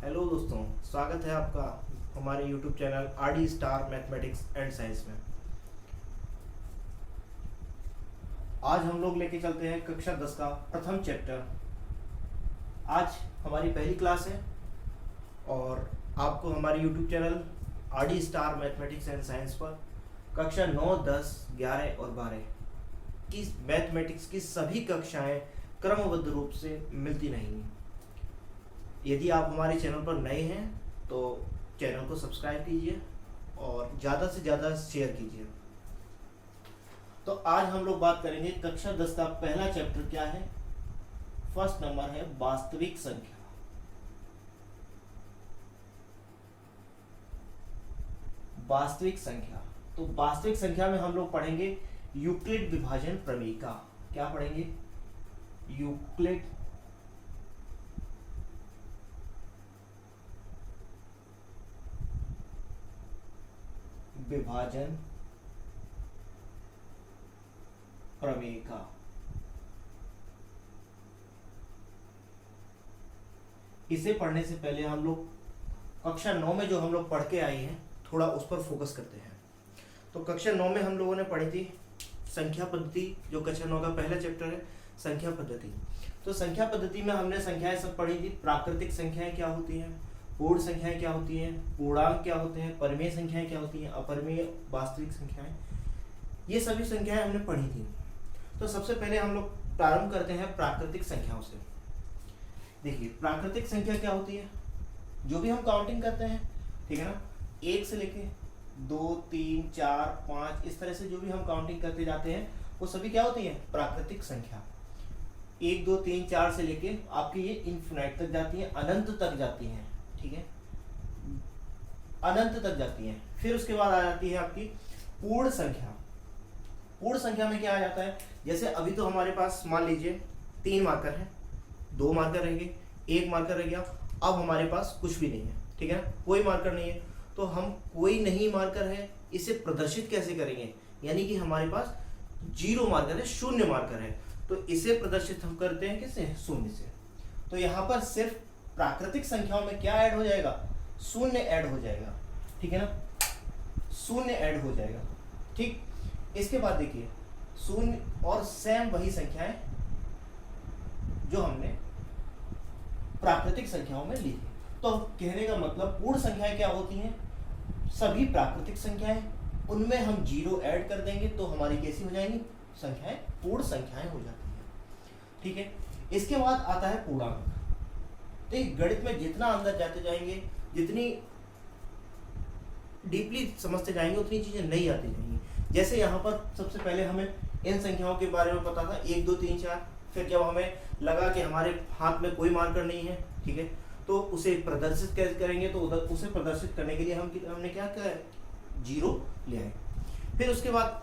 Hello दोस्तों, स्वागत है आपका हमारे YouTube channel RD star mathematics and science में। आज हम लोग लेके चलते हैं कक्षा 10 का प्रथम चैप्टर। आज हमारी पहली क्लास है और आपको हमारे YouTube channel RD star mathematics and science पर कक्षा 9, 10, 11 और 12 की मैथमेटिक्स की सभी कक्षाएं क्रमबद्ध रूप से मिलती रहेंगी। यदि आप हमारे चैनल पर नए हैं तो चैनल को सब्सक्राइब कीजिए और ज़्यादा से ज़्यादा शेयर कीजिए। तो आज हम लोग बात करेंगे कक्षा 10 का पहला चैप्टर क्या है। फर्स्ट नंबर है वास्तविक संख्या। वास्तविक संख्या, तो वास्तविक संख्या में हम लोग पढ़ेंगे यूक्लिड विभाजन प्रमेय का। क्या पढ़ेंगे? यूक्लिड विभाजन प्रमेय का। इसे पढ़ने से पहले हम लोग कक्षा 9 में जो हम लोग पढ़ के आए हैं थोड़ा उस पर फोकस करते हैं। तो कक्षा 9 में हम लोगों ने पढ़ी थी संख्या पद्धति, जो कक्षा 9 का पहला चैप्टर है संख्या पद्धति। तो संख्या पद्धति में हमने संख्याएं सब पढ़ी थी। प्राकृतिक संख्याएं क्या होती हैं, पूर्ण संख्याएं क्या होती हैं, पूर्णांक क्या होते हैं, परिमेय संख्याएं क्या होती हैं, अपरिमेय वास्तविक संख्याएं, ये सभी संख्याएं हमने पढ़ी थी। तो सबसे पहले हम लोग प्रारंभ करते हैं प्राकृतिक संख्याओं से। देखिए प्राकृतिक संख्या क्या होती है, जो भी हम काउंटिंग करते हैं, ठीक है ना, 1 से लेके 2, 3, 4, 5 इस तरह से जो भी हम काउंटिंग करते जाते हैं वो सभी क्या होती है? प्राकृतिक संख्या। 1, 2, 3, 4 से लेके आपकी ये इन्फिनाइट तक जाती है, अनंत तक जाती है, ठीक है, अनंत तक जाती है। फिर उसके बाद आ जाती है आपकी पूर्ण संख्या। पूर्ण संख्या में क्या आ जाता है, जैसे अभी तो हमारे पास मान लीजिए 3 मार्कर हैं, 2 मार्कर रहेंगे, 1 मार्कर रह गया। अब हमारे पास कुछ भी नहीं है, ठीक है ना, कोई मार्कर नहीं है। तो हम कोई नहीं मार्कर है इसे प्रदर्शित कैसे करेंगे, यानी कि हमारे पास 0 मार्कर है, शून्य मार्कर है, तो इसे प्रदर्शित हम करते हैं किससे? शून्य से। तो यहाँ पर सिर्फ प्राकृतिक संख्याओं में क्या ऐड हो जाएगा? शून्य ऐड हो जाएगा, ठीक है ना, शून्य ऐड हो जाएगा। ठीक, इसके बाद देखिए शून्य और सेम वही संख्याएं जो हमने प्राकृतिक संख्याओं में ली थी। तो कहने का मतलब पूर्ण संख्याएं क्या होती हैं? सभी प्राकृतिक संख्याएं, उनमें हम 0 ऐड कर देंगे तो हमारी कैसी हो जाएंगी? संख्याएं पूर्ण संख्याएं हो जाती हैं, ठीक है। इसके बाद आता है पूर्णांक। तो गणित में जितना अंदर जाते जाएंगे, जितनी डीपली समझते जाएंगे, उतनी चीजें नहीं आती जाएंगी। जैसे यहाँ पर सबसे पहले हमें इन संख्याओं के बारे में पता था 1, 2, 3, 4। फिर जब हमें लगा कि हमारे हाथ में कोई मार्कर नहीं है, ठीक है, तो उसे प्रदर्शित कैसे करेंगे? तो उधर उसे प्रदर्शित करने के लिए हमने क्या किया? 0 ले आए। फिर उसके बाद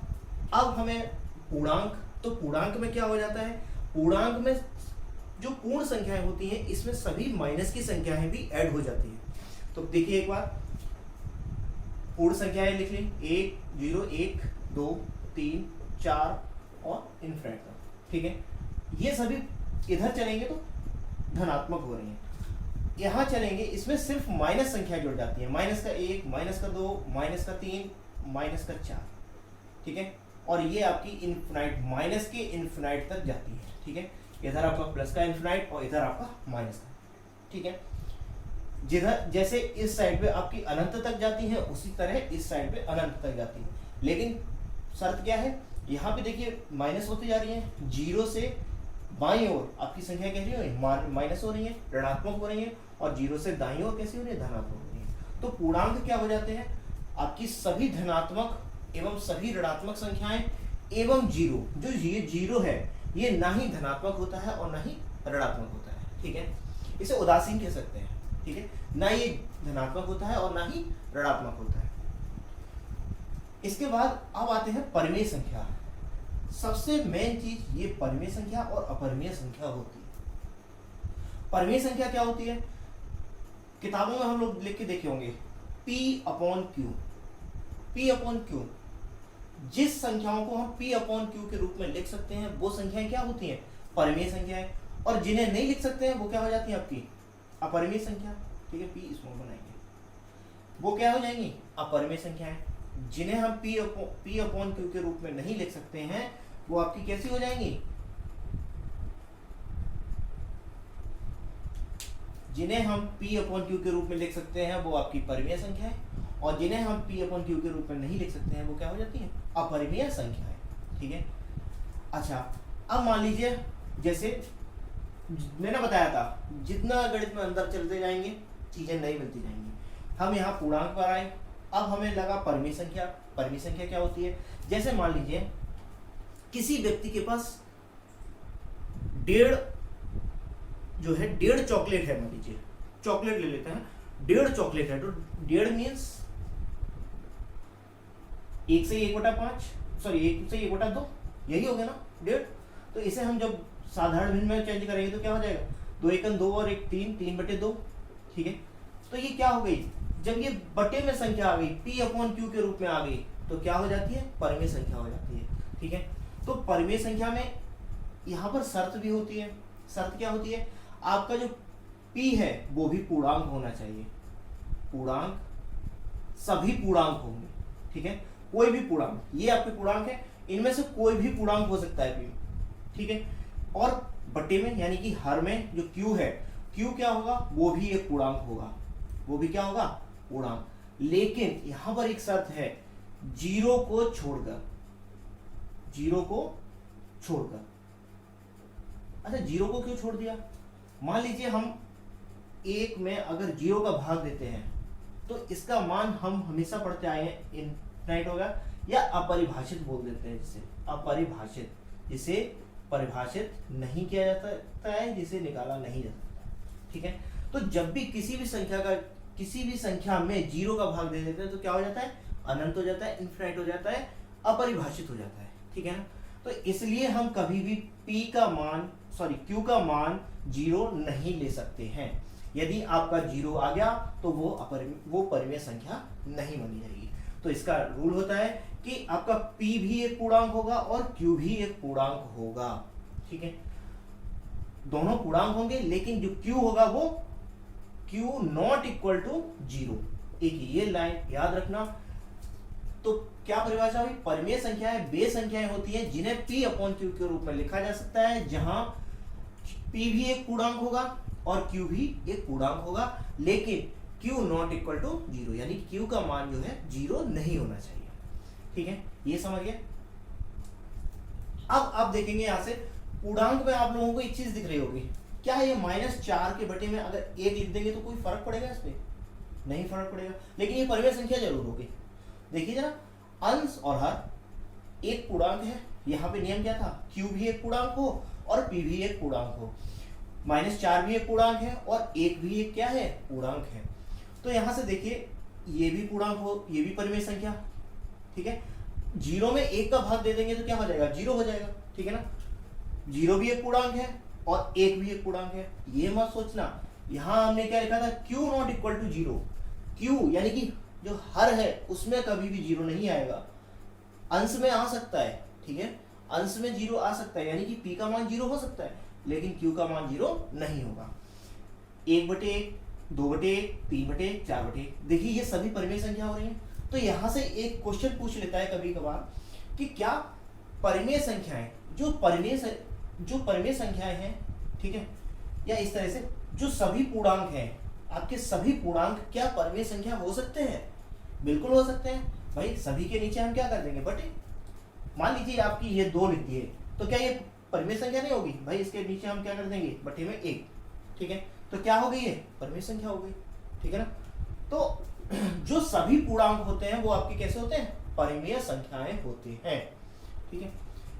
अब हमें पूर्णांक, तो पूर्णांक में क्या हो जाता है? पूर्णांक में जो पूर्ण संख्याएं होती हैं इसमें सभी माइनस की संख्याएं भी ऐड हो जाती हैं। तो देखिए एक बार पूर्ण संख्याएं लिख ली, 1, 0, 1, 2, 3, 4 और इनफिनिट तक, ठीक है। ये सभी इधर चलेंगे तो धनात्मक हो रही हैं, यहाँ चलेंगे इसमें सिर्फ माइनस संख्या जुड़ जाती है। माइनस का 1, माइनस का 2, माइनस का 3, माइनस का 4, ठीक है। और ये आपकी इनफिनाइट, माइनस के इनफिनाइट तक जाती है, ठीक है। इधर आपका प्लस का इनफिनाइट और इधर आपका माइनस का, ठीक है। जिधर जैसे इस साइड पे आपकी अनंत तक जाती है, उसी तरह इस साइड पे अनंत तक जाती है। लेकिन शर्त क्या है? यहाँ पे देखिए माइनस होती जा रही है, 0 से बाईं ओर आपकी संख्या कैसी हो रही है? माइनस हो रही है, ऋणात्मक हो रही है, और 0 से दाईं ओर कैसी हो रही है? धनात्मक हो रही है। तो पूर्णांक क्या हो जाते हैं? आपकी सभी धनात्मक एवं सभी ऋणात्मक संख्याएं एवं 0, जो ये 0 है ये ना ही धनात्मक होता है और ना ही ऋणात्मक होता है, ठीक है। इसे उदासीन कह सकते हैं, ठीक है, ना ये धनात्मक होता है और ना ही ऋणात्मक होता है। इसके बाद अब आते हैं परिमेय संख्या। सबसे मेन चीज ये परिमेय संख्या और अपरिमेय संख्या होती है। परिमेय संख्या क्या होती है? किताबों में हम लोग लिख के देखे होंगे P/Q। P/Q, जिस संख्याओं को हम P/Q के रूप में लिख सकते हैं वो संख्याएं क्या होती हैं? परिमेय संख्याएं। और जिन्हें नहीं लिख सकते हैं वो क्या हो जाती है? आपकी अपरिमेय संख्या। ठीक है, पी स्मॉल बनाएंगे, वो क्या हो जाएंगी, अपरिमेय संख्याएं, जिन्हें हम पी अपॉन क्यू के रूप में नहीं लिख सकते हैं, वो आपकी कैसी हो जाएंगी, जिन्हें हम p अपॉन क्यू के रूप में लिख सकते हैं वो आपकी परिमेय संख्या है, और जिन्हें हम p अपॉन क्यू के रूप में नहीं लिख सकते हैं वो क्या हो जाती है, अपरिमेय संख्या है। ठीक है, अच्छा अब मान लीजिए जैसे मैंने बताया था, जितना गणित में अंदर चलते जाएंगे चीजें नई मिलती जाएंगी। हम यहाँ पूर्णांक पर आए, अब हमें लगा परिमेय संख्या। परिमेय संख्या क्या होती है, जैसे मान लीजिए किसी व्यक्ति के पास 1.5 चॉकलेट है, मान लीजिए चॉकलेट ले लेते हैं, 1.5 चॉकलेट है, तो 1.5 मीन्स 1 से 1/5, सॉरी 1 से 1/2, यही हो गया ना 1.5। तो इसे हम जब साधारण भिन्न में चेंज करेंगे तो क्या हो जाएगा, 2 एकम 2 और 1 3, 3/2। ठीक है, तो ये क्या हो गई, जब ये बटे में संख्या आ गई, p अपॉन क्यू के रूप में आ गई, तो क्या हो जाती है, परिमेय संख्या हो जाती है। ठीक है, तो परिमेय संख्या में यहाँ पर शर्त भी होती है। शर्त क्या होती है, आपका जो p है वो भी पूर्णांक होना चाहिए। पूर्णांक, सभी पूर्णांक होंगे। ठीक है, कोई भी पूर्णांक, ये आपके पूर्णांक है, इनमें से कोई भी पूर्णांक हो सकता है p। ठीक है, और बटे में यानी कि हर में जो q है, q क्या होगा, वो भी एक पूर्णांक होगा, वो भी क्या होगा, पूर्णांक। लेकिन यहां पर एक शर्त है, जीरो को छोड़कर, जीरो को छोड़कर। अच्छा, जीरो को क्यों छोड़ दिया, मान लीजिए हम एक में अगर जीरो का भाग देते हैं तो इसका मान हम हमेशा पढ़ते आए हैं, इनफाइनाइट होगा, या अपरिभाषित बोल देते हैं, जिसे अपरिभाषित, जिसे परिभाषित नहीं किया जाता है, जिसे निकाला नहीं जा सकता। ठीक है, तो जब भी किसी भी संख्या में जीरो का भाग दे देते हैं तो क्या हो जाता है, अनंत हो जाता है, इनफाइनाइट हो जाता है, अपरिभाषित हो जाता है। ठीक है ना, तो इसलिए हम कभी भी p का मान, सॉरी q का मान जीरो नहीं ले सकते हैं। यदि आपका जीरो आ गया तो वो परिमेय संख्या नहीं मानी जाएगी। तो इसका रूल होता है कि आपका p भी एक पूर्णांक होगा और q भी एक पूर्णांक होगा। ठीक है, दोनों पूर्णांक होंगे, लेकिन जो q होगा वो q not equal to zero. एक ये लाइन याद रखना। तो क्या परिभाषा हुई, परिमेय संख्याएं वे संख्याएं होती हैं जिन्हें p अपॉन क्यू के रूप में लिखा जा सकता है, जहां p भी एक पूर्णांक होगा और q भी एक पूर्णांक होगा, लेकिन q not equal to zero, यानी q का मान जो है जीरो नहीं होना चाहिए। ठीक है, ये समझ गए। अब आप देखेंगे यहां से पूर्णांक में आप लोगों को एक चीज दिख रही होगी, क्या ये -4 के बटे में अगर 1 लिख देंगे तो कोई फर्क पड़ेगा इस पे, नहीं फर्क पड़ेगा, लेकिन ये परिमेय संख्या जरूर होगी। देखिए जरा, अंश और हर एक पूर्णांक है, यहाँ पे नियम क्या था, q भी एक पूर्णांक हो और p भी एक पूर्णांक हो, -4 भी एक पूर्णांक है और 1 भी एक क्या है, पूर्णांक है। तो यहाँ से देखिए, ये भी पूर्णांक हो, ये भी परिमेय संख्या। ठीक है, जीरो में 1 का भाग दे देंगे तो क्या हो जाएगा, जीरो हो जाएगा। ठीक है ना, जीरो भी एक पूर्णांक है और 1 भी एक पूर्णांक है। ये मत सोचना, यहाँ हमने क्या लिखा था, q not equal to zero. q यानी कि जो हर है उसमें कभी भी जीरो नहीं आएगा, अंश में आ सकता है। ठीक है, अंश में जीरो आ सकता है, यानी कि p का मान जीरो हो सकता है, लेकिन q का मान जीरो नहीं होगा। 1/1, 2/1, 3/1, 4/1, देखिए ये सभी परिमेय संख्या हो रही है। तो यहां से एक क्वेश्चन पूछ लेता है कभी कभार कि क्या परिमेय संख्याएं, जो परिमेय संख्याएं हैं, ठीक है, या इस तरह से जो सभी पूर्णांक हैं, आपके सभी पूर्णांक क्या परिमेय संख्या हो सकते हैं? बिल्कुल हो सकते हैं भाई। सभी के नीचे हम क्या कर देंगे, बटे। मान लीजिए आपकी ये 2 लिख दिए, तो क्या ये परिमेय संख्या नहीं होगी भाई? इसके नीचे हम क्या कर देंगे, बटे में 1। ठीक है, तो क्या हो गई, ये परिमेय संख्या हो गई। ठीक है ना, तो जो सभी पूर्णांक होते हैं वो आपके कैसे होते हैं, परिमेय संख्याएं होते हैं। ठीक है,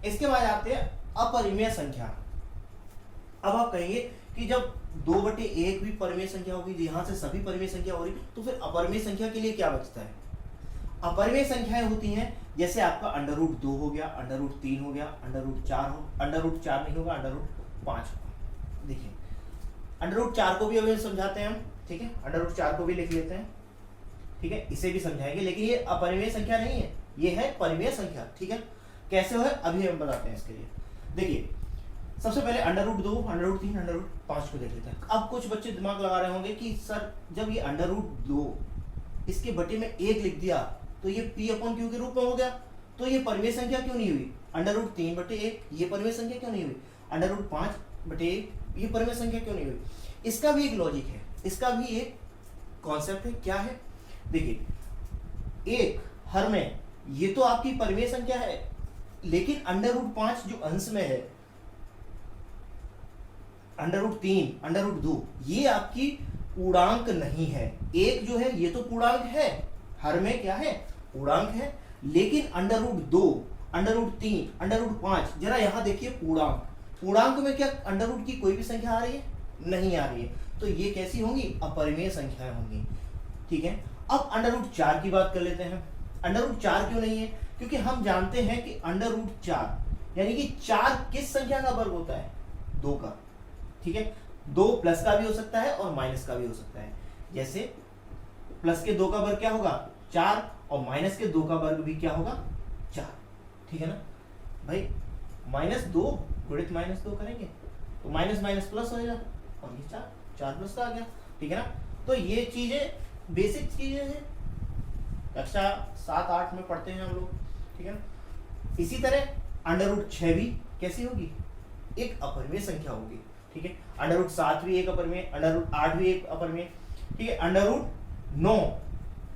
इसके बाद आते हैं अपरिमेय संख्या। अब आप कहेंगे कि जब 2/1 भी परिमेय संख्या होगी, यहां से सभी परिमेय संख्या हो रही, तो फिर अपरिमेय संख्या के लिए क्या बचता है? अपरिमेय संख्याएं होती हैं जैसे आपका √2 हो गया, √3 हो गया, √4 हो, √4 नहीं होगा, √5 होगा। देखिए √4 को भी अभी समझाते हैं हम। ठीक है, √4 को भी लिख लेते हैं। ठीक है, इसे भी समझाएंगे, लेकिन ये अपरिमेय संख्या नहीं है, ये है परिमेय संख्या। ठीक है, कैसे हो है अभी हम बताते हैं इसके लिए। देखिए सबसे पहले under root 2, under root 3, under root 5 को देख लेते हैं। अब कुछ बच्चे दिमाग लगा रहे होंगे कि सर जब ये अंडर रूट 2 इसके बटे में 1 लिख दिया तो ये p अपॉन क्यू के रूप में हो गया, तो ये परिमेय संख्या क्यों नहीं हुई? अंडर रूट 3 बटे 1 ये परिमेय संख्या क्यों नहीं हुई? अंडर रूट 5 बटे 1 ये परिमेय संख्या क्यों नहीं हुई? इसका भी एक लॉजिक है, इसका भी एक कॉन्सेप्ट है। क्या है? देखिए, एक हर में ये तो आपकी परिमेय संख्या है, लेकिन अंडर रूट 5 जो अंश में है, अंडर रूट 3, अंडर रूट 2 ये आपकी पूर्णांक नहीं है। एक जो है ये तो पूर्णांक है, हर में क्या है? पूर्णांक है। लेकिन under root 2, under root 3, under root 5, जरा यहां देखिए पूर्णांक, पूर्णांक में क्या अंडर रूट की कोई भी संख्या आ रही है? नहीं आ रही है, तो ये कैसी होंगी? अपरिमेय संख्याएं होंगी। ठीक है, अब अंडर रूट 4 की बात कर लेते हैं। अंडर रूट 4 क्यों नहीं है? क्योंकि हम जानते हैं कि अंडर रूट 4 यानी कि 4 किस संख्या का वर्ग होता है? 2 का। ठीक है, 2 प्लस का भी हो सकता है और माइनस का भी हो सकता है। जैसे प्लस के 2 का वर्ग क्या होगा? 4, और माइनस के 2 का वर्ग भी क्या होगा? 4। ठीक है ना भाई, -2 गुणित -2 करेंगे तो माइनस माइनस प्लस हो जाएगा, और ये 4 प्लस का आ गया। ठीक है ना, तो ये चीजें बेसिक चीजें हैं, कक्षा 7-8 में पढ़ते हैं हम लोग। ठीक है ना, इसी तरह अंडर रूट 6 भी कैसी होगी? एक अपरिमेय संख्या होगी। ठीक है, अंडर रूट 7 भी एक अपरिमेय, अंडर रूट 8 भी एक अपरिमेय। ठीक है, अंडर रूट 9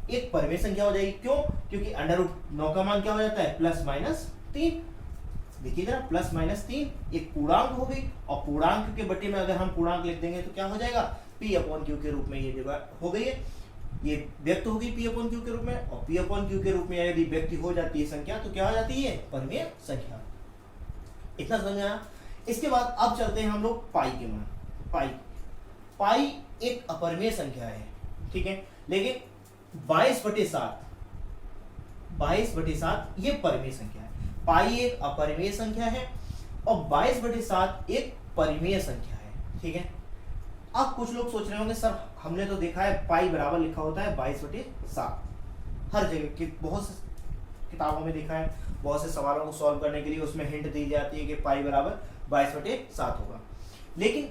एक परिमेय संख्या हो जाएगी। क्यों? क्योंकि अंडर रूट 9 का मान क्या हो जाता है? +-3। देखिए जरा, +-3 एक पूर्णांक हो गई, और पूर्णांक के बटे में अगर हम पूर्णांक लिख देंगे तो क्या हो जाएगा? p अपॉन क्यू के रूप में ये डिवाइड हो गई है, ये व्यक्त होगी p अपॉन क्यू के रूप में, और p अपॉन क्यू के रूप में यदि व्यक्त हो जाती है संख्या तो क्या हो जाती है? परिमेय संख्या। इतना समझ आया? इसके बाद अब चलते हैं हम लोग पाई के मान। पाई एक अपरिमेय संख्या है। ठीक है, लेकिन 22/7 ये परिमेय संख्या है। पाई एक अपरिमेय संख्या है और 22/7 एक परिमेय संख्या है। ठीक है, अब कुछ लोग सोच रहे होंगे सर हमने तो देखा है पाई बराबर लिखा होता है 22/7, हर जगह की बहुत से किताबों में देखा है, बहुत से सवालों को सॉल्व करने के लिए उसमें हिंट दी जाती है कि पाई बराबर 22/7 होगा। लेकिन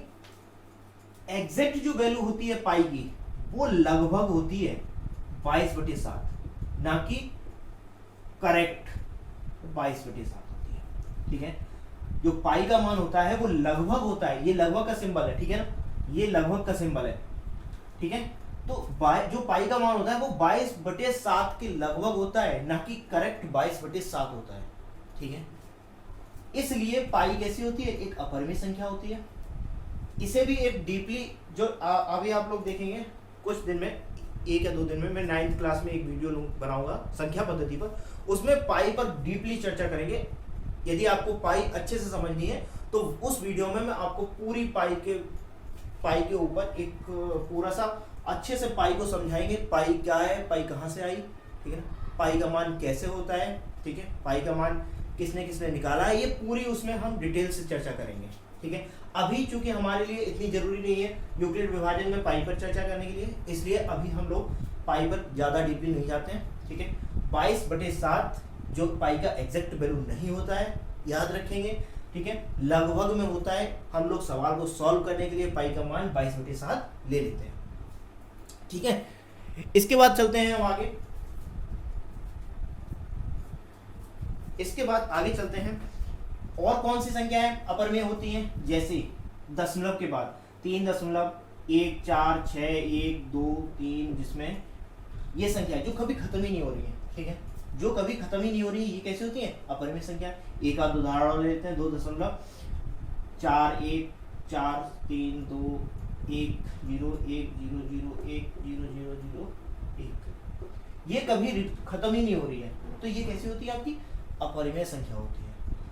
एग्जैक्ट जो वैल्यू होती है पाई की वो लगभग होती है 22/7, ना कि करेक्ट 22/7 होती है। ठीक है, जो पाई का मान होता है वो लगभग होता है, ये लगभग का सिंबल है। ठीक है ना, ये लगभग का सिंबल है। ठीक है, तो जो पाई का मान होता है वो 22/7 के लगभग होता है, ना कि करेक्ट 22/7 होता है। ठीक है, इसलिए पाई कैसी होती है? एक अपरिमेय संख्या होती है। इसे भी एक डीपली जो अभी आप लोग देखेंगे कुछ दिन में, 1 या 2 दिन में मैं 9th क्लास में एक वीडियो बनाऊंगा संख्या पद्धति पर, उसमें पाई पर डीपली चर्चा करेंगे। यदि आपको पाई अच्छे से समझनी है तो उस वीडियो में मैं आपको पूरी पाई के ऊपर एक पूरा सा अच्छे से पाई को समझाएंगे। पाई क्या है, पाई कहाँ से आई, ठीक है ना, पाई का मान कैसे होता है, ठीक है, पाई का मान किसने किसने निकाला है, ये पूरी उसमें हम डिटेल से चर्चा करेंगे। ठीक है, अभी चूंकि हमारे लिए इतनी जरूरी नहीं है यूक्लिड विभाजन में पाई पर चर्चा करने के लिए, इसलिए अभी हम लोग पाई पर ज्यादा डीपली नहीं जाते हैं। ठीक है, 22/7 जो पाई का एग्जैक्ट वैल्यू नहीं होता है, याद रखेंगे। ठीक है, लगभग में होता है। हम लोग सवाल को सॉल्व करने के लिए पाई का मान 22/7 ले लेते हैं। ठीक है, इसके बाद चलते हैं हम आगे। इसके बाद आगे चलते हैं, और कौन सी संख्याएं अपरिमेय होती हैं? जैसे दशमलव के बाद 3.1 4 6 1 2 3, जिसमें ये संख्या जो कभी खत्म ही नहीं हो रही है। ठीक है, जो कभी खत्म ही नहीं हो रही है, ये कैसे होती है? अपरिमेय संख्या। एक आध उदाहरण ले लेते हैं। 2.4 1 4 3 2 1 0 1 0 0 1 0 0 0 1, ये कभी खत्म ही नहीं हो रही है, तो ये कैसी होती है? आपकी अपरिमेय संख्या होती है।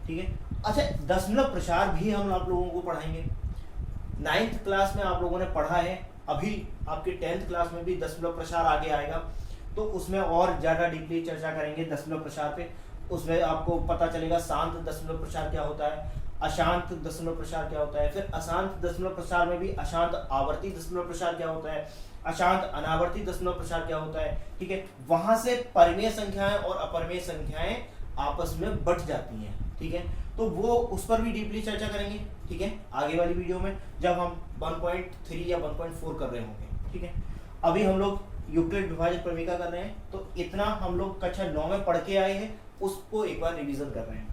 ठीक है, अच्छा, दशमलव प्रसार भी हम आप लोगों को पढ़ाएंगे। 9th क्लास में आप लोगों ने पढ़ा है, अभी आपके 10th क्लास में भी दशमलव प्रसार आगे आएगा, तो उसमें और ज्यादा डीपली चर्चा करेंगे दशमलव प्रसार पे। उसमें आपको पता चलेगा शांत दशमलव प्रसार क्या होता है, अशांत दशमलव प्रसार क्या होता है, फिर अशांत दशमलव प्रसार में भी अशांत आवर्ती दशमलव प्रसार क्या होता है, अशांत अनावर्ती दशमलव प्रसार क्या होता है। ठीक है, वहां से परिमेय संख्याएं और अपरिमेय संख्याएं आपस में बट जाती हैं। ठीक है, तो वो उस पर भी डीपली चर्चा करेंगे। ठीक ठीक है, आगे वाली वीडियो में जब हम 1.3 या 1.4 कर रहे होंगे। ठीक है, अभी हम लोग यूक्लिड विभाजन प्रमेय कर रहे हैं, तो इतना हम लोग कक्षा 9 में पढ़ के आए हैं, उसको एक बार रिवीजन कर रहे हैं।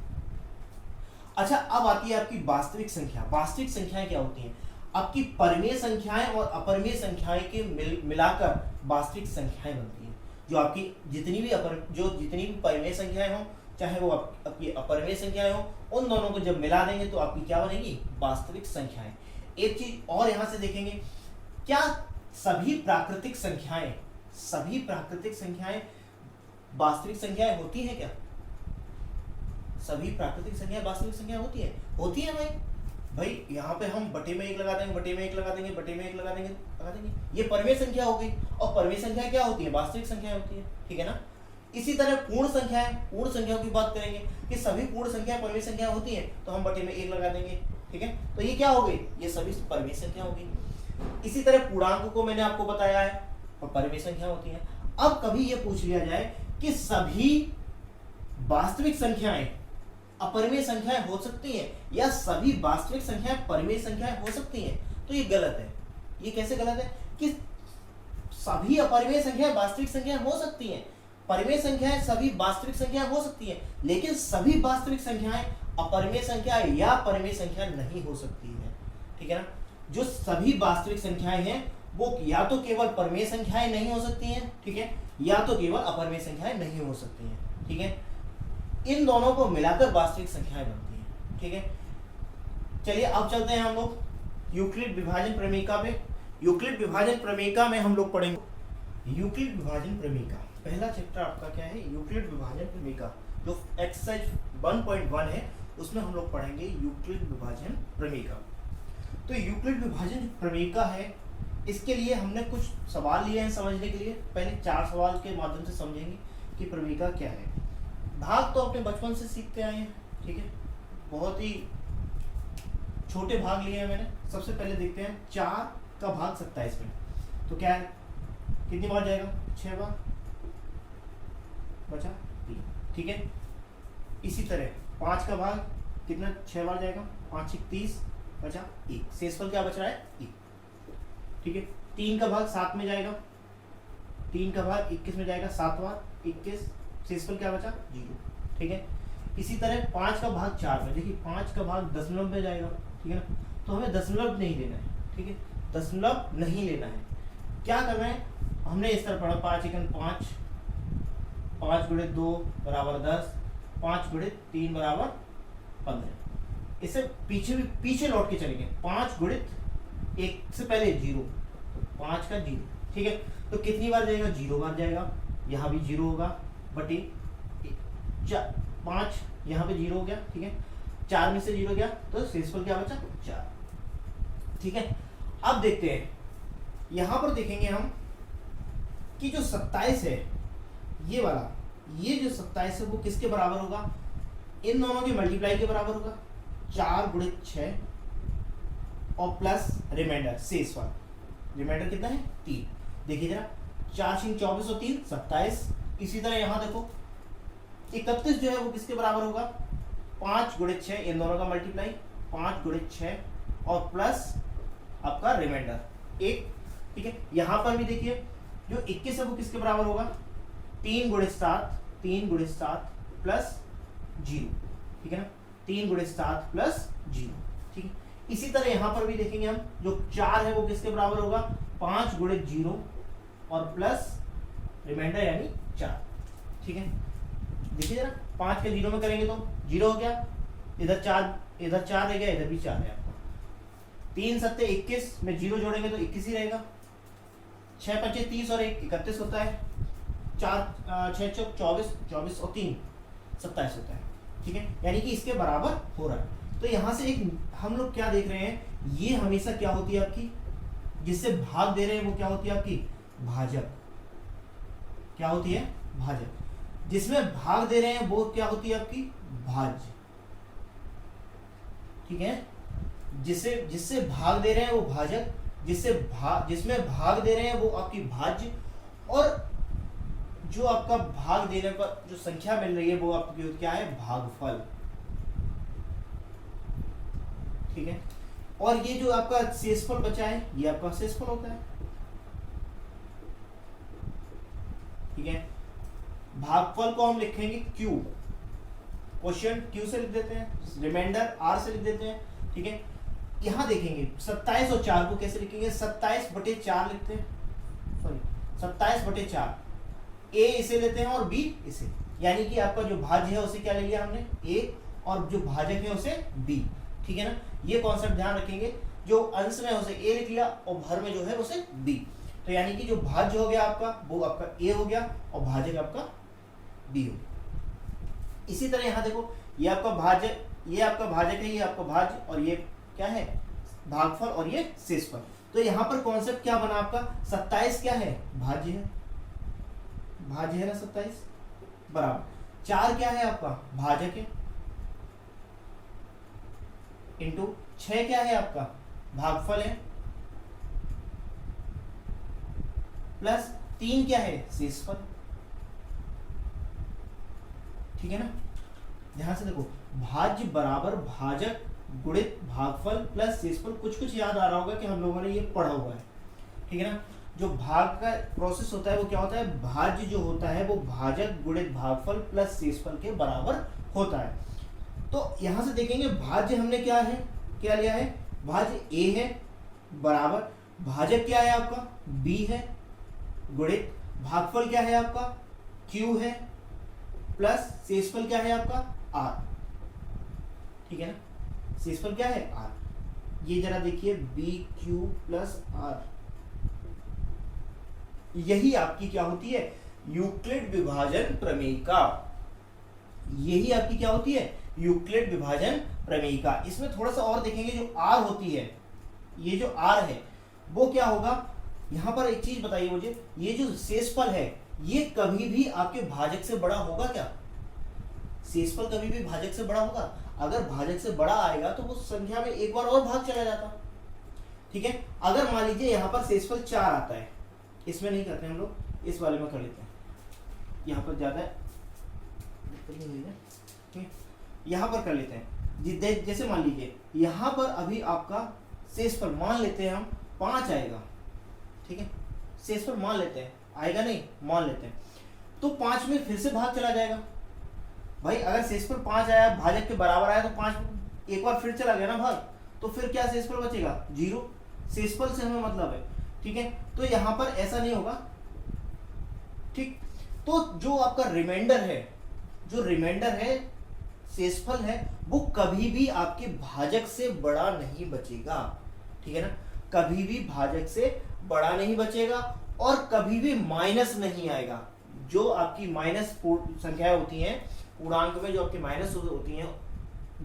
अच्छा, अब आती है आपकी वास्तविक संख्या। वास्तविक संख्याएं क्या होती हैं? आपकी परिमेय संख्याएं और अपरिमेय संख्याएं के मिलाकर वास्तविक संख्याएं बनती हैं। जो आपकी जितनी भी परिमेय संख्याएं हों, चाहे वो आपकी अपरिमेय संख्याएं हों, उन दोनों को जब मिला देंगे तो आपकी क्या बनेगी? वास्तविक संख्याएं। एक चीज और यहां से देखेंगे, क्या सभी प्राकृतिक संख्याएं वास्तविक संख्याएं होती हैं क्या? सभी प्राकृतिक संख्याएं वास्तविक संख्याएं होती है भाई यहाँ पे हम बटे में 1 लगा देंगे, बटे में 1 लगा देंगे, बटे में 1 लगा देंगे, ये परिमेय संख्या हो गई। और परिमेय संख्या क्या होती है? वास्तविक संख्याएं होती है। ठीक है ना? इसी तरह पूर्ण संख्याओं की बात करेंगे कि सभी पूर्ण संख्याएं परिमेय संख्याएं होती हैं, तो हम बटे में 1 लगा देंगे। ठीक है, तो ये क्या हो गई? ये सभी परिमेय संख्या हो गई। इसी तरह पूर्णांक को मैंने आपको बताया है, और परिमेय संख्या होती है। अब कभी ये पूछ लिया जाए कि सभी वास्तविक संख्याएं अपरिमेय संख्याएं हो सकती हैं या सभी वास्तविक संख्याएं परिमेय संख्याएं हो सकती हैं, तो ये गलत है। ये कैसे गलत है कि सभी अपरिमेय संख्याएं वास्तविक संख्याएं हो सकती हैं, परिमेय संख्याएं सभी वास्तविक संख्याएं हो सकती हैं, लेकिन सभी वास्तविक संख्याएं अपरिमेय संख्या या परिमेय संख्या नहीं हो सकती है। ठीक है ना? जो सभी वास्तविक संख्याएं हैं वो या तो केवल परिमेय संख्याएं नहीं हो सकती हैं, ठीक है, या तो केवल अपरिमेय संख्याएं नहीं हो सकती हैं। ठीक है, इन दोनों को मिलाकर वास्तविक संख्याएं बनती हैं। ठीक है, चलिए अब चलते हैं हम लोग यूक्लिड विभाजन प्रमेयिका पे। यूक्लिड विभाजन प्रमेयिका में हम लोग पढ़ेंगे यूक्लिड विभाजन प्रमेयिका। पहला चैप्टर आपका क्या है? यूक्लिड विभाजन प्रमेयिका, जो एक्सरसाइज 1.1 है, उसमें हम लोग पढ़ेंगे यूक्लिड विभाजन प्रमेयिका। तो यूक्लिड विभाजन प्रमेयिका है, इसके लिए हमने कुछ सवाल लिए हैं समझने के लिए। पहले 4 सवाल के माध्यम से समझेंगे कि प्रमेयिका क्या है। भाग तो अपने बचपन से सीखते आए हैं। ठीक है, बहुत ही छोटे भाग लिए हैं मैंने। सबसे पहले देखते हैं 4 का भाग 27 में, तो क्या है? कितनी बार जाएगा? 6 बार, बचा 3। ठीक है, इसी तरह 5 का भाग कितना? 6 बार जाएगा, 5 6 30, बचा 1। शेषफल क्या बच रहा है? 1। ठीक है, 3 का भाग 7 में जाएगा, 3 का भाग 21 में जाएगा, 7 बार 21, शेषफल क्या बचा? 0। ठीक है, इसी तरह 5 का भाग 4 में, देखिए 5 का भाग दशमलव में जाएगा। ठीक है ना? तो हमें दशमलव नहीं लेना है। ठीक है, दशमलव नहीं लेना है। क्या करना है? हमने इस तरह पढ़ा 5 × 5, 5 × 2 = 10, 5 × 3 = 15। इससे पीछे लौट के चलेंगे। 5 × 1 से पहले 0, तो 5 का 0। ठीक है, तो कितनी बार जाएगा? 0 बार जाएगा। यहाँ भी 0 होगा, बटे 5, यहाँ पे 0 हो गया। ठीक है, 4 में से 0 गया, तो शेषफल क्या बचा? 4। ठीक है, अब देखते हैं, यहाँ पर देखेंगे हम कि जो 27 है, ये वाला, ये जो 27 है वो किसके बराबर होगा? इन दोनों के मल्टीप्लाई के बराबर होगा। 4 × 6 और प्लस रिमाइंडर, शेषफल। रिमाइंडर कितना है? 3। देखिए जरा, 4 × 24 और 3 27। इसी तरह यहाँ देखो 31 जो है वो किसके बराबर होगा? 5 × 6, इन दोनों का मल्टीप्लाई, 5 × 6 और प्लस आपका रिमाइंडर 1। ठीक है, यहाँ पर भी देखिए जो 21 है वो किसके बराबर होगा? 3 × 7 प्लस 0। ठीक है ना? 3 × 7 प्लस 0। ठीक है, इसी तरह यहाँ पर भी देखेंगे हम, जो 4 है वो किसके बराबर होगा? 5 × 0 और प्लस रिमाइंडर यानी 4। ठीक है, देखिए जरा, 5 के 0 में करेंगे तो 0 हो गया, इधर 4 रह गया, इधर भी 4 है आपका। 3 × 7 = 21 में 0 जोड़ेंगे तो 21 ही रहेगा। 6 × 5 = 30 और 1 = 31 होता है। 4 6 × 24, 24 और 3 27 होता है। ठीक है, यानी कि इसके बराबर हो रहा है। तो यहाँ से एक हम लोग क्या देख रहे हैं, ये हमेशा क्या होती है आपकी, जिससे भाग दे रहे हैं वो क्या होती है आपकी? भाजक। क्या होती है? भाजक। जिसमें भाग दे रहे हैं वो क्या होती है आपकी? भाज्य। ठीक है, जिससे भाग दे रहे हैं वो भाजक, जिसमें भाग दे रहे हैं वो आपकी भाज्य, और जो आपका भाग देने पर जो संख्या मिल रही है वो आपकी क्या है? भागफल। ठीक है। और ये जो आपका शेषफल बचा है ये आपका शेषफल होता है, ठीक है। भागफल को हम लिखेंगे क्यू, क्वेश्चन क्यू से लिख देते हैं, रिमाइंडर आर से लिख देते हैं, ठीक है। यहां देखेंगे 27 और 4 को कैसे लिखेंगे, 27/4 लिखते हैं, सॉरी 27/4, ए इसे लेते हैं और बी इसे, यानी कि आपका जो भाज्य है उसे क्या ले लिया हमने ए, और जो भाजक है उसे बी, ठीक है ना। ये कॉन्सेप्ट ध्यान रखेंगे, जो अंश में उसे ए लिख लिया और भर में जो है उसे बी, तो यानी कि जो भाज्य हो गया आपका वो आपका ए हो गया और भाजक आपका बी हो। इसी तरह यहां देखो ये आपका भाज्य, ये आपका भाजक है, ये आपका भाज्य, और ये क्या है भागफल, और ये शेषफल। तो यहां पर कॉन्सेप्ट क्या बना आपका, 27 क्या है भाज्य है, भाज्य है ना 27, बराबर 4 क्या है आपका भाजक है, इंटू 6 क्या है आपका भागफल है, प्लस 3 क्या है शेषफल, ठीक है ना। ध्यान से देखो भाज्य बराबर भाजक गुणित भागफल प्लस शेषफल, कुछ याद आ रहा होगा कि हम लोगों ने ये पढ़ा हुआ है, ठीक है ना। जो भाग का प्रोसेस होता है वो क्या होता है, भाज्य जो होता है वो भाजक गुणित भागफल प्लस शेषफल के बराबर होता है। तो यहां से देखेंगे भाज्य हमने क्या लिया है, भाज्य ए है, बराबर भाजक क्या है आपका बी है, गुणित भागफल क्या है आपका क्यू है, प्लस शेषफल क्या है आपका आर, ठीक है ना। शेषफल क्या है आर, ये जरा देखिए बी क्यू प्लस आर, यही आपकी क्या होती है यूक्लिड विभाजन प्रमेयिका, यही आपकी क्या होती है यूक्लिड विभाजन प्रमेयिका। इसमें थोड़ा सा और देखेंगे, जो आर होती है, ये जो आर है वो क्या होगा, यहां पर एक चीज बताइए मुझे, ये जो शेषफल है ये कभी भी आपके भाजक से बड़ा होगा क्या, शेषफल कभी भी भाजक से बड़ा होगा, अगर भाजक से बड़ा आएगा तो वो संख्या में एक बार और भाग चला जाता, ठीक है। अगर मान लीजिए यहां पर शेषफल 4 आता है, इसमें नहीं करते हम लोग, इस वाले में कर लेते हैं, यहां पर ज्यादा यहां पर कर लेते हैं। जैसे मान लीजिए यहां पर अभी आपका शेषफल मान लेते हैं हम 5 आएगा, ठीक है, शेषफल मान लेते हैं, आएगा नहीं मान लेते हैं, तो 5 में फिर से भाग चला जाएगा भाई। अगर शेषफल 5 आया भाजक के बराबर आया तो 5 एक बार फिर चला गया ना भाग, तो फिर क्या शेषफल बचेगा 0, शेषफल से हमें मतलब है, ठीक है। तो यहां पर ऐसा नहीं होगा, ठीक। तो जो आपका रिमाइंडर है, जो रिमाइंडर है शेषफल है, वो कभी भी आपके भाजक से बड़ा नहीं बचेगा, ठीक है ना, कभी भी भाजक से बड़ा नहीं बचेगा और कभी भी माइनस नहीं आएगा। जो आपकी माइनस संख्याएं होती हैं पूर्णांक में, जो आपकी माइनस होती हैं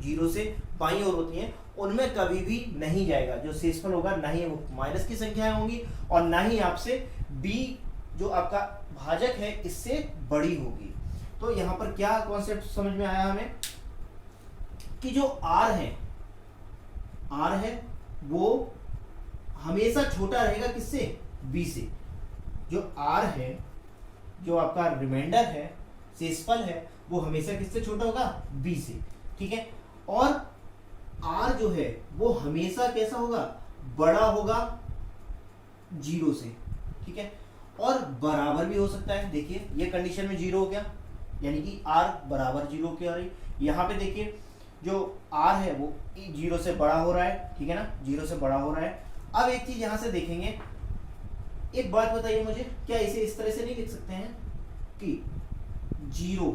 0 से बाईं ओर होती हैं, उनमें कभी भी नहीं जाएगा। जो शेषफल होगा ना ही वो माइनस की संख्याएं होंगी और ना ही आपसे बी जो आपका भाजक है इससे बड़ी होगी। तो यहां पर क्या कॉन्सेप्ट समझ में आया हमें कि जो आर है वो हमेशा छोटा रहेगा किससे, बी से। जो आर है, जो आपका रिमाइंडर है शेषफल है, वो हमेशा किससे छोटा होगा, बी से, ठीक है। और आर जो है वो हमेशा कैसा होगा, बड़ा होगा 0 से, ठीक है। और बराबर भी हो सकता है, देखिए ये कंडीशन में 0 हो गया, यानी कि आर बराबर 0 के आ रही। यहाँ पे देखिए जो आर है वो 0 से बड़ा हो रहा है, ठीक है ना, 0 से बड़ा हो रहा है। अब एक चीज यहां से देखेंगे, एक बात बताइए मुझे, क्या इसे इस तरह से नहीं लिख सकते हैं कि 0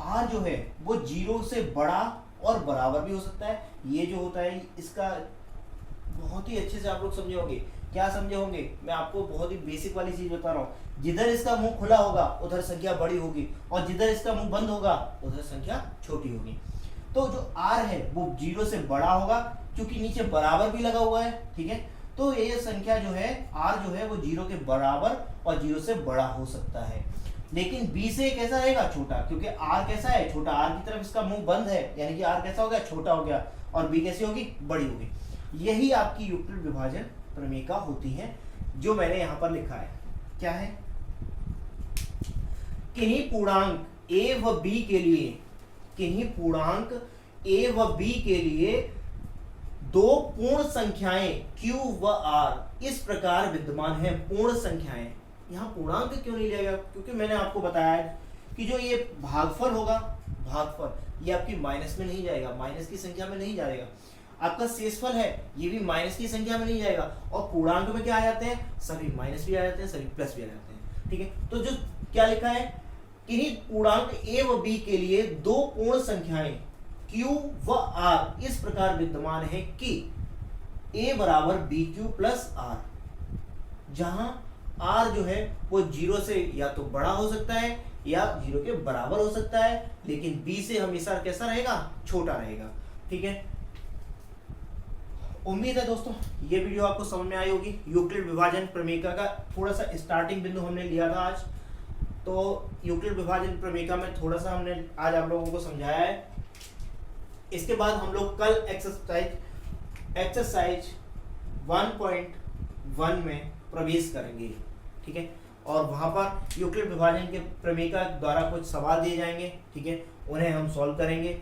आर जो है वो 0 से बड़ा और बराबर भी हो सकता है। ये जो होता है इसका बहुत ही अच्छे से आप लोग समझे होंगे। क्या समझे होंगे, मैं आपको बहुत ही बेसिक वाली चीज बता रहा हूं। जिधर इसका मुंह खुला होगा उधर संख्या बड़ी होगी और जिधर इसका मुंह बंद होगा उधर संख्या छोटी होगी। तो जो आर है वो 0 से बड़ा होगा, क्योंकि नीचे बराबर भी लगा हुआ है, ठीक है। तो ये संख्या जो है आर जो है वो 0 के बराबर और 0 से बड़ा हो सकता है। लेकिन बी से कैसा रहेगा, छोटा, क्योंकि आर कैसा है छोटा, आर की तरफ इसका मुंह बंद है, यानी कि आर कैसा हो गया, छोटा हो गया, और बी कैसी होगी, बड़ी होगी। यही आपकी यूक्लिड विभाजन प्रमेयिका होती है, जो मैंने यहां पर लिखा है। क्या है, किन्हीं पूर्णांक ए व बी के लिए, किन्हीं पूर्णांक ए व बी के लिए दो पूर्ण संख्याएं Q व R इस प्रकार विद्यमान है। पूर्ण संख्याएं, यहां पूर्णांक क्यों नहीं लिया गया? क्योंकि मैंने आपको बताया है कि जो ये भागफल होगा, भागफल ये आपकी माइनस में नहीं जाएगा, माइनस की संख्या में नहीं जाएगा। आपका शेषफल है ये भी माइनस की संख्या में नहीं जाएगा। और पूर्णांक में क्या आ जाते हैं? सभी माइनस भी आ जाते हैं, सभी प्लस भी आ जाते हैं। ठीक है, तो जो क्या लिखा है, किन्हीं पूर्णांक ए व बी के लिए दो पूर्ण संख्याएं Q व R इस प्रकार विद्यमान है कि A बराबर BQ प्लस R, जहां R जो है वो 0 से या तो बड़ा हो सकता है या 0 के बराबर हो सकता है, लेकिन B से हमेशा कैसा रहेगा? छोटा रहेगा। ठीक है, उम्मीद है दोस्तों ये वीडियो आपको समझ में आई होगी। यूक्लिड विभाजन प्रमेयिका का थोड़ा सा स्टार्टिंग बिंदु हमने लिया था आज, तो यूक्लिड विभाजन प्रमेयिका में थोड़ा सा हमने आज आप लोगों को समझाया है। इसके बाद हम लोग कल एक्सरसाइज 1.1 में प्रवेश करेंगे। ठीक है, और वहां पर यूक्लिड विभाजन के प्रमेयिका द्वारा कुछ सवाल दिए जाएंगे। ठीक है, उन्हें हम सॉल्व करेंगे।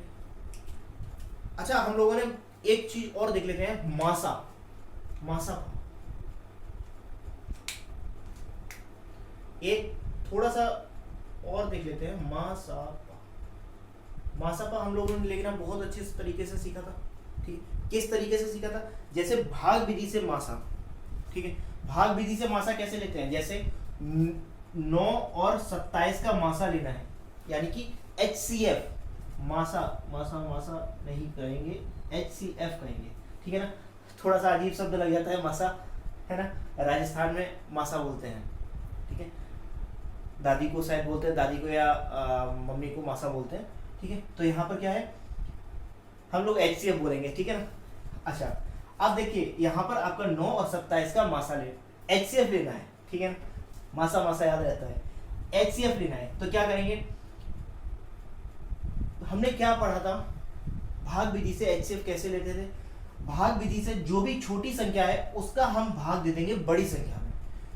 अच्छा, हम लोगों ने एक चीज और देख लेते हैं, मासा। एक थोड़ा सा और देख लेते हैं, मासापा हम लोगों ने लेकिन बहुत अच्छे तरीके से सीखा था। ठीक है, किस तरीके से सीखा था? जैसे भाग विधि से मासा। ठीक है, भाग विधि से मासा कैसे लेते हैं? जैसे 9 और 27 का मासा लेना है, यानी कि HCF, मासा नहीं कहेंगे, HCF कहेंगे। ठीक है ना, थोड़ा सा अजीब शब्द लग जाता है मासा, है ना, राजस्थान में मासा बोलते हैं। ठीक है, दादी को शायद बोलते हैं, दादी को या मम्मी को मासा बोलते हैं। ठीक है, तो यहाँ पर क्या है, हम लोग HCF बोलेंगे। ठीक है ना। अच्छा, अब देखिए यहाँ पर आपका 9 और 27 का मासा HCF लेना है। ठीक है ना, मासा याद रहता है, HCF लेना है। तो क्या करेंगे, हमने क्या पढ़ा था, भाग विधि से HCF कैसे लेते थे? भाग विधि से जो भी छोटी संख्या है उसका हम भाग दे देंगे बड़ी संख्या में।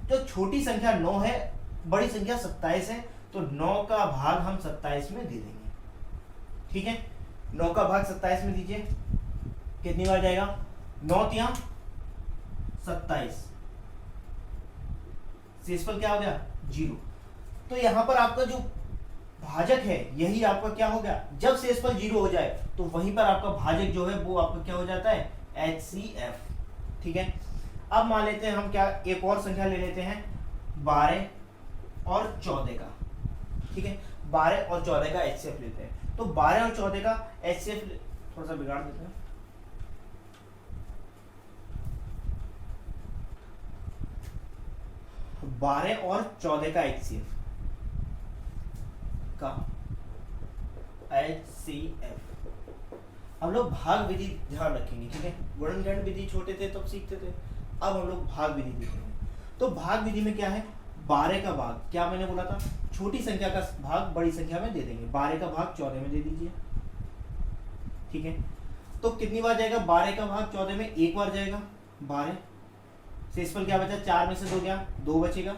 तो छोटी संख्या 9 है, बड़ी संख्या 27 है, तो 9 का भाग हम 27 में दे देंगे। ठीक है, 9 का भाग 27 में दीजिए, कितनी बार जाएगा? 9 तिया 27, शेषफल क्या हो गया? 0। तो यहां पर आपका जो भाजक है यही आपका क्या हो गया? जब शेषफल 0 हो जाए तो वहीं पर आपका भाजक जो है वो आपका क्या हो जाता है? HCF। ठीक है, अब मान लेते हैं हम क्या, एक और संख्या ले लेते हैं 12 और 14 का। ठीक है, 12 और 14 का HCF लेते हैं। तो 12 और 14 का HCF थोड़ा सा बिगाड़ देते हैं, 12 और 14 का HCF हम लोग भाग विधि ध्यान रखेंगे। ठीक है, गुणनखंड विधि छोटे थे तब सीखते थे, अब हम लोग भाग विधि देखेंगे। तो भाग विधि में क्या है, 12 का भाग, क्या मैंने बोला था, छोटी संख्या का भाग बड़ी संख्या में दे देंगे। 12 का भाग 14 में दे दीजिए। ठीक है, तो कितनी बार जाएगा? 12 का भाग 14 में एक बार जाएगा, 12, शेषफल क्या बचा? 4 में से 2 गया, 2 बचेगा।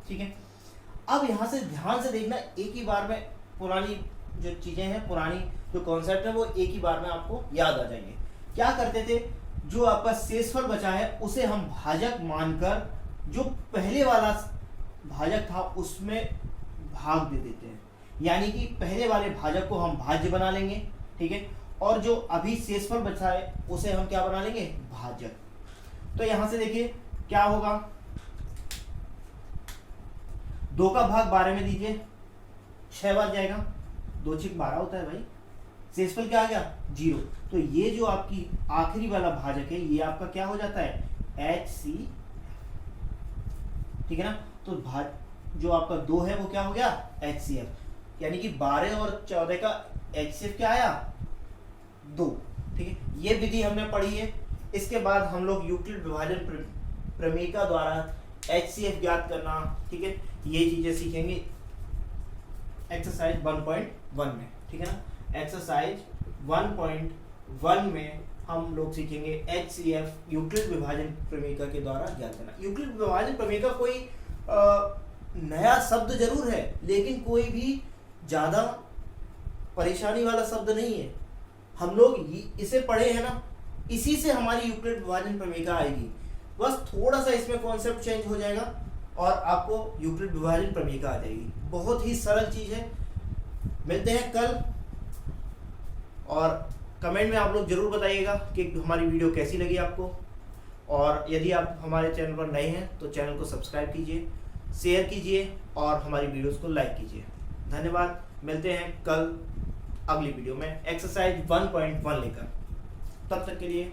ठीक है, अब यहां से ध्यान से देखना, एक ही बार में पुरानी जो चीजें हैं, पुरानी जो कॉन्सेप्ट है वो एक ही बार में आपको याद आ जाएंगे। क्या करते थे, जो आपका शेषफल बचा है उसे हम भाजक मानकर जो पहले वाला भाजक था उसमें भाग दे देते हैं, यानी कि पहले वाले भाजक को हम भाज्य बना लेंगे। ठीक है, और जो अभी शेषफल बचा है उसे हम क्या बना लेंगे? भाजक। तो यहां से देखिए क्या होगा, 2 का भाग 12 में दीजिए, 6 बार जाएगा, 2 6 12 होता है भाई, शेषफल क्या आ गया? 0। तो ये जो आपकी आखिरी वाला भाजक है ये आपका क्या हो जाता है? HCF। ठीक है ना, तो जो आपका 2 है वो क्या हो गया? HCF, यानी कि 12 और 14 का HCF क्या आया? 2। ठीक है, ये विधि हमने पढ़ी है। इसके बाद हम लोग यूक्लिड विभाजन प्रमेयिका द्वारा HCF ज्ञात करना, ठीक है, ये चीजें सीखेंगे एक्सरसाइज 1.1 में। ठीक है ना, एक्सरसाइज 1.1 में हम लोग सीखेंगे HCF यूक्लिड विभाजन प्रमेयिका के द्वारा ज्ञात करना। यूक्लिड विभाजन प्रमेयिका कोई नया शब्द जरूर है, लेकिन कोई भी ज़्यादा परेशानी वाला शब्द नहीं है। हम लोग इसे पढ़े हैं ना, इसी से हमारी यूक्लिड विभाजन प्रमेयिका आएगी। बस थोड़ा सा इसमें कॉन्सेप्ट चेंज हो जाएगा और आपको यूक्लिड विभाजन प्रमेयिका आ जाएगी। बहुत ही सरल चीज़ है। मिलते हैं कल, और कमेंट में आप लोग ज़रूर बताइएगा कि हमारी वीडियो कैसी लगी आपको। और यदि आप हमारे चैनल पर नए हैं तो चैनल को सब्सक्राइब कीजिए, शेयर कीजिए और हमारी वीडियोस को लाइक कीजिए। धन्यवाद। मिलते हैं कल अगली वीडियो में एक्सरसाइज 1.1 लेकर। तब तक के लिए